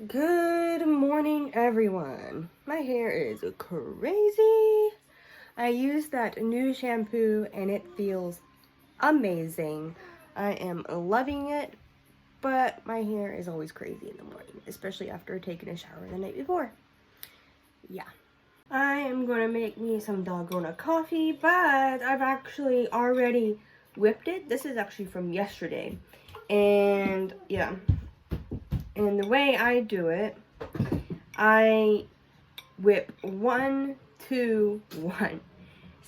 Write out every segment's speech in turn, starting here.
Good morning, everyone. My hair is crazy. I used that new shampoo and it feels amazing. I am loving it, but my hair is always crazy in the morning, especially after taking a shower the night before. Yeah. I am going to make me some dalgona coffee, but I've actually already whipped it. This is actually from yesterday. And yeah. And the way I do it, I whip 1, 2, 1.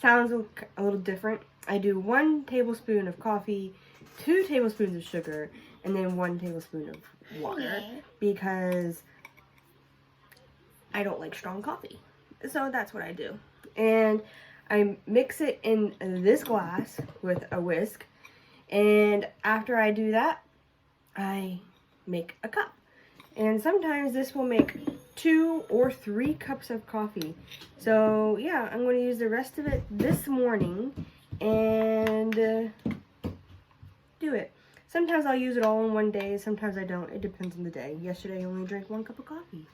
Sounds a little different. I do 1 tablespoon of coffee, 2 tablespoons of sugar, and then 1 tablespoon of water because I don't like strong coffee. So that's what I do. And I mix it in this glass with a whisk. And after I do that, I make a cup. And sometimes this will make 2 or 3 cups of coffee. So yeah, I'm going to use the rest of it this morning and do it. Sometimes I'll use it all in one day, sometimes I don't. It depends on the day. Yesterday I only drank 1 cup of coffee.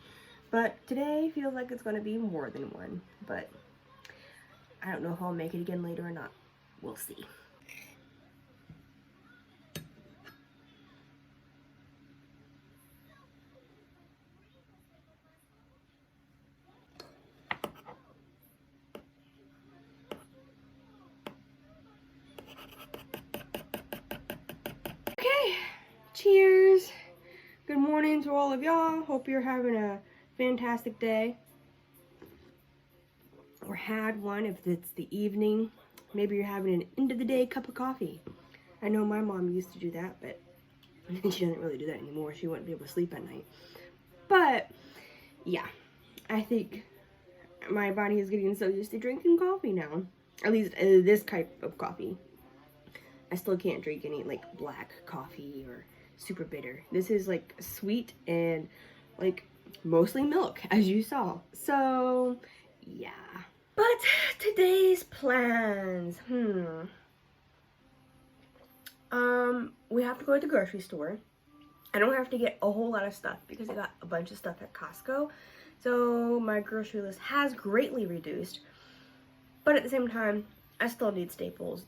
But today feels like it's going to be more than 1. But I don't know if I'll make it again later or not. We'll see. Okay, cheers. Good morning to all of y'all. Hope you're having a fantastic day. Or had one if it's the evening. Maybe you're having an end of the day cup of coffee. I know my mom used to do that, but she doesn't really do that anymore. She wouldn't be able to sleep at night. But yeah, I think my body is getting so used to drinking coffee now. At least this type of coffee. I still can't drink any like black coffee or super bitter. This is like sweet and like mostly milk, as you saw. So yeah. But today's plans, we have to go to the grocery store. I don't have to get a whole lot of stuff because I got a bunch of stuff at Costco. So my grocery list has greatly reduced. But at the same time, I still need staples.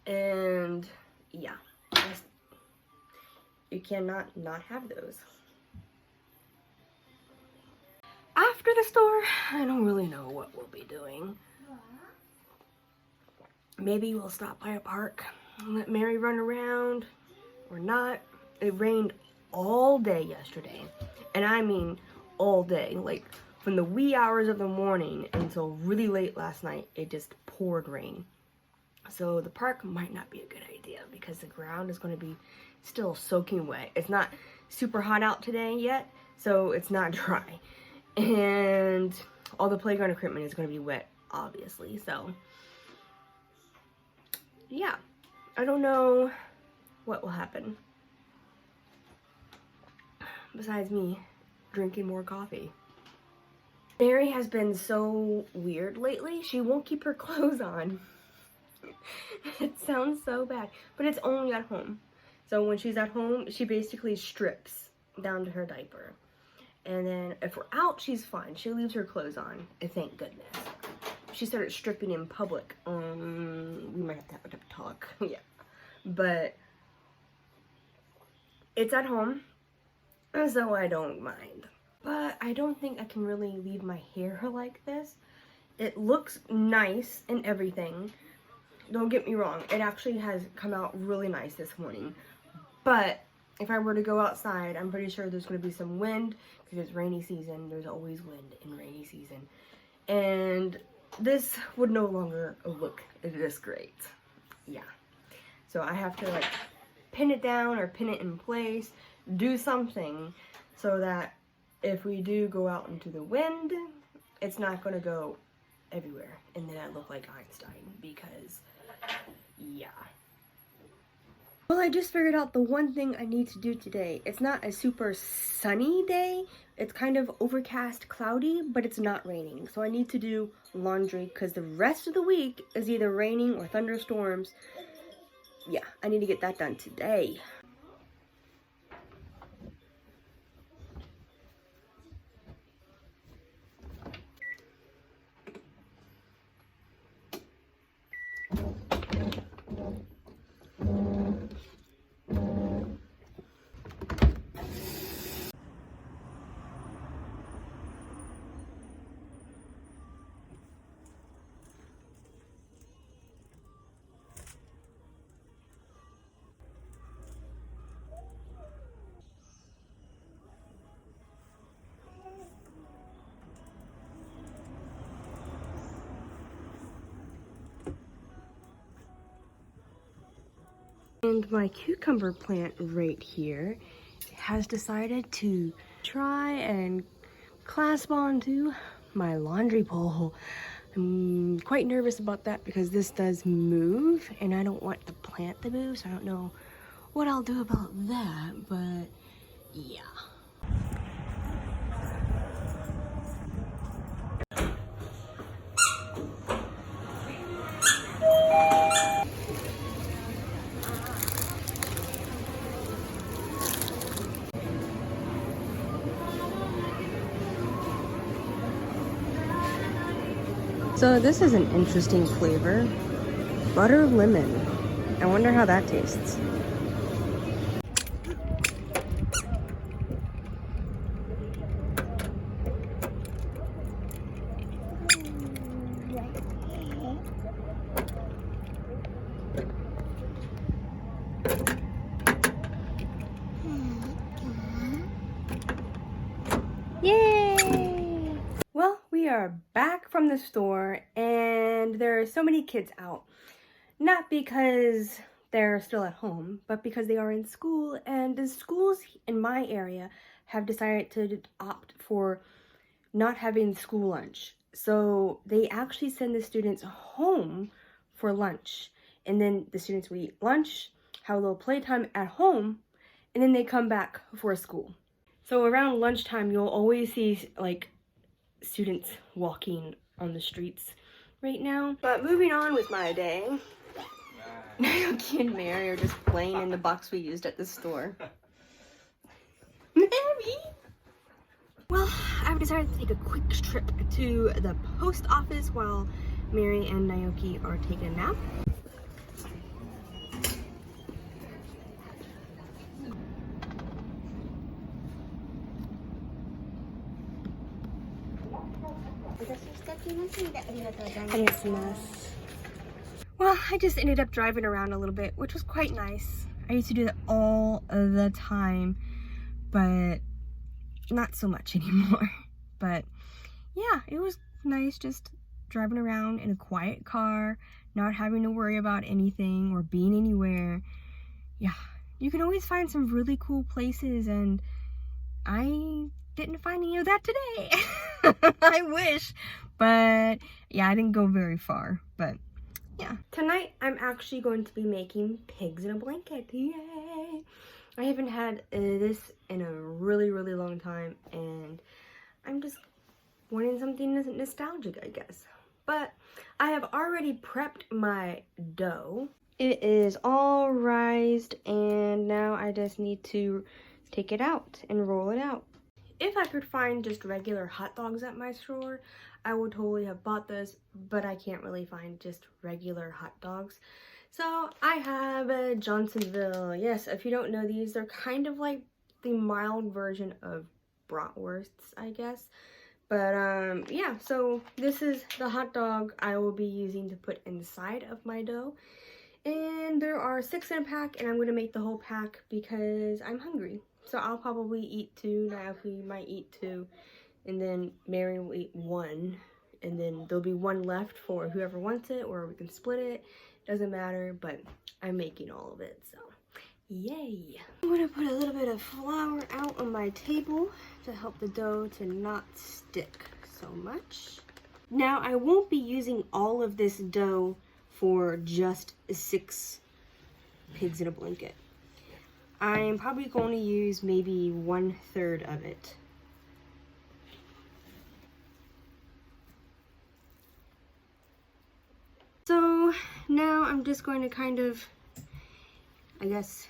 And yeah, you cannot not have those. After the store, I don't really know what we'll be doing. Maybe we'll stop by a park and let Mary run around, or not. It rained all day yesterday, and I mean all day. Like from the wee hours of the morning until really late last night, it just poured rain. So the park might not be a good idea because the ground is going to be still soaking wet. It's not super hot out today yet, so it's not dry. And all the playground equipment is going to be wet, obviously. So yeah, I don't know what will happen besides me drinking more coffee. Mary has been so weird lately. She won't keep her clothes on. It sounds so bad, but it's only at home. So when she's at home, she basically strips down to her diaper. And then if we're out, she's fine. She leaves her clothes on, thank goodness. She started stripping in public. We might have to have a talk. Yeah. But it's at home, so I don't mind. But I don't think I can really leave my hair like this. It looks nice and everything. Don't get me wrong, it actually has come out really nice this morning. But if I were to go outside, I'm pretty sure there's going to be some wind because it's rainy season. There's always wind in rainy season. And this would no longer look this great. Yeah. So I have to like pin it down or pin it in place, do something so that if we do go out into the wind, it's not going to go everywhere. And then I look like Einstein because, yeah. Well, I just figured out the one thing I need to do today. It's not a super sunny day. It's kind of overcast, cloudy, but it's not raining. So I need to do laundry because the rest of the week is either raining or thunderstorms. Yeah, I need to get that done today. And my cucumber plant right here has decided to try and clasp onto my laundry pole. I'm quite nervous about that because this does move and I don't want the plant to move, so I don't know what I'll do about that, but yeah. So this is an interesting flavor. Butter lemon. I wonder how that tastes. Yay! Well, we are back from the store and there are so many kids out. Not because they're still at home, but because they are in school, and the schools in my area have decided to opt for not having school lunch. So they actually send the students home for lunch, and then the students will eat lunch, have a little playtime at home, and then they come back for school. So around lunchtime, you'll always see like students walking on the streets right now. But moving on with my day, Naoki and Mary are just playing in the box we used at the store. Mary! Well, I've decided to take a quick trip to the post office while Mary and Naoki are taking a nap. Well, I just ended up driving around a little bit, which was quite nice. I used to do that all the time, but not so much anymore. But yeah, it was nice just driving around in a quiet car, not having to worry about anything or being anywhere. Yeah, you can always find some really cool places, and I didn't find any of that today. I wish, but yeah, I didn't go very far, but yeah. Tonight, I'm actually going to be making pigs in a blanket. Yay! I haven't had this in a really long time, and I'm just wanting something nostalgic, I guess. But I have already prepped my dough. It is all rised, and now I just need to take it out and roll it out. If I could find just regular hot dogs at my store, I would totally have bought this, but I can't really find just regular hot dogs. So I have a Johnsonville. Yes, if you don't know these, they're kind of like the mild version of bratwursts, I guess. But yeah, so this is the hot dog I will be using to put inside of my dough. And there are 6 in a pack, and I'm going to make the whole pack because I'm hungry. So I'll probably eat 2, Naoki might eat 2, and then Mary will eat 1. And then there'll be 1 left for whoever wants it, or we can split it. Doesn't matter, but I'm making all of it, so yay. I'm going to put a little bit of flour out on my table to help the dough to not stick so much. Now, I won't be using all of this dough for just 6 pigs in a blanket. I am probably going to use maybe 1/3 of it. So now I'm just going to kind of, I guess,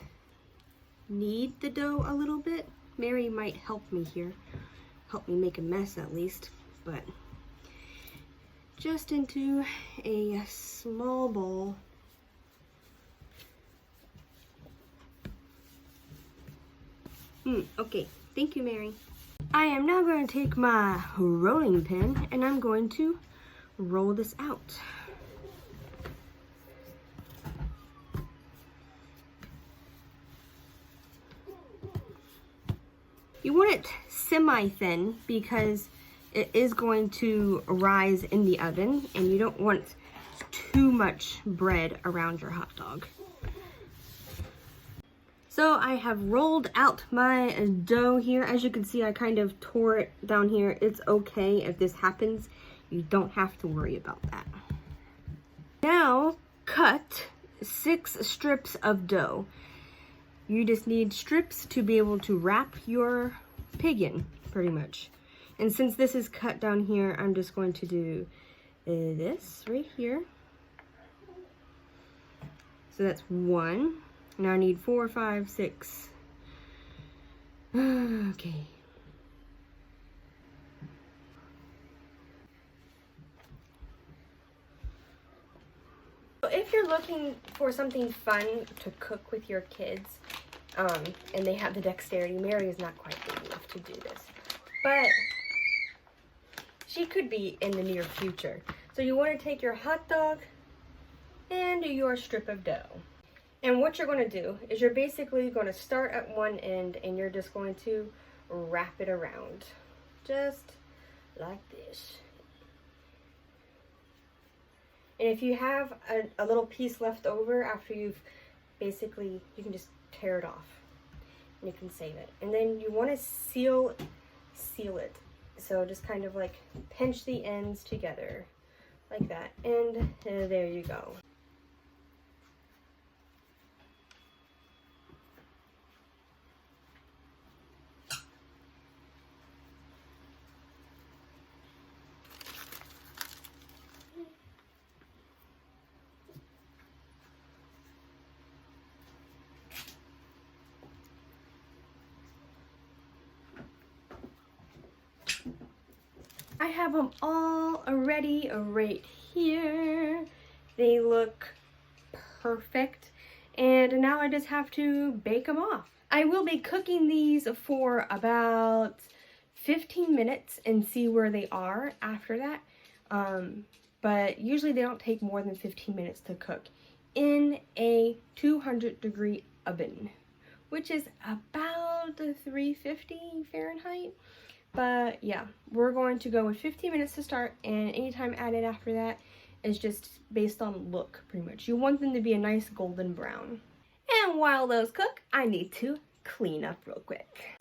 knead the dough a little bit. Mary might help me here, help me make a mess at least, but just into a small bowl. Okay, thank you, Mary. I am now going to take my rolling pin and I'm going to roll this out. You want it semi-thin because it is going to rise in the oven and you don't want too much bread around your hot dog. So I have rolled out my dough here. As you can see, I kind of tore it down here. It's okay if this happens. You don't have to worry about that. Now, cut 6 strips of dough. You just need strips to be able to wrap your pig in, pretty much. And since this is cut down here, I'm just going to do this right here. So that's 1. Now I need 4, 5, 6. Okay. So if you're looking for something fun to cook with your kids, and they have the dexterity, Mary is not quite big enough to do this, but she could be in the near future. So you want to take your hot dog and your strip of dough. And what you're going to do is you're basically going to start at one end and you're just going to wrap it around. Just like this. And if you have a little piece left over after you've basically, you can just tear it off. And you can save it. And then you want to seal it. So just kind of like pinch the ends together like that. And there you go. I have them all already right here. They look perfect. And now I just have to bake them off. I will be cooking these for about 15 minutes and see where they are after that. But usually they don't take more than 15 minutes to cook in a 200-degree oven, which is about 350 Fahrenheit. But yeah, we're going to go with 15 minutes to start, and anytime added after that is just based on look, pretty much. You want them to be a nice golden brown. And while those cook, I need to clean up real quick.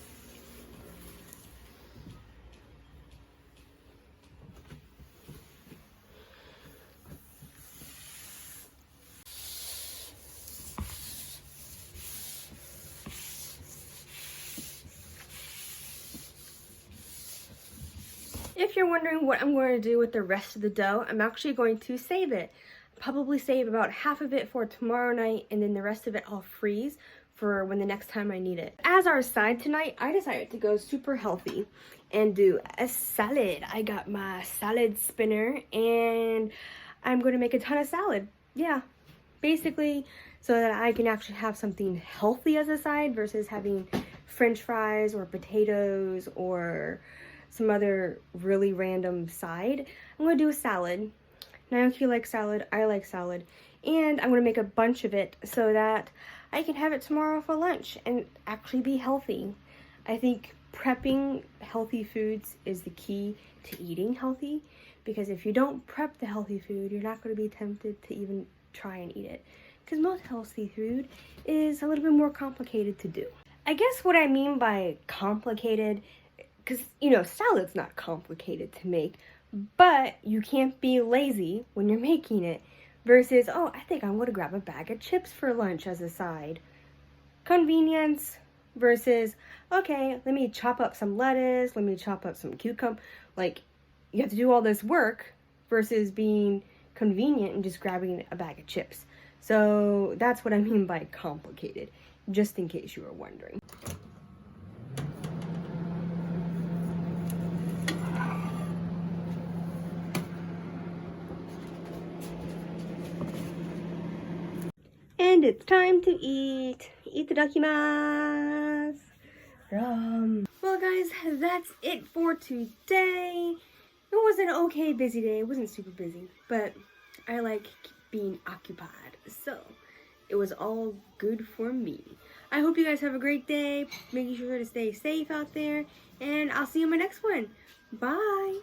If you're wondering what I'm going to do with the rest of the dough, I'm actually going to save it. Probably save about half of it for tomorrow night, and then the rest of it I'll freeze for when the next time I need it. As our side tonight, I decided to go super healthy and do a salad. I got my salad spinner and I'm going to make a ton of salad. Yeah, basically so that I can actually have something healthy as a side versus having French fries or potatoes or some other really random side. I'm going to do a salad. Naoki likes salad, I like salad, and I'm going to make a bunch of it so that I can have it tomorrow for lunch and actually be healthy. I think prepping healthy foods is the key to eating healthy, because if you don't prep the healthy food, you're not going to be tempted to even try and eat it, because most healthy food is a little bit more complicated to do. I guess what I mean by complicated, because, you know, salad's not complicated to make, but you can't be lazy when you're making it versus, oh, I think I'm going to grab a bag of chips for lunch as a side. Convenience versus, okay, let me chop up some lettuce, let me chop up some cucumber. Like, you have to do all this work versus being convenient and just grabbing a bag of chips. So that's what I mean by complicated, just in case you were wondering. And it's time to eat. Itadakimasu. Well, guys, that's it for today. It was an okay busy day. It wasn't super busy, but I like being occupied, so it was all good for me. I hope you guys have a great day. Making sure to stay safe out there, and I'll see you in my next one. Bye.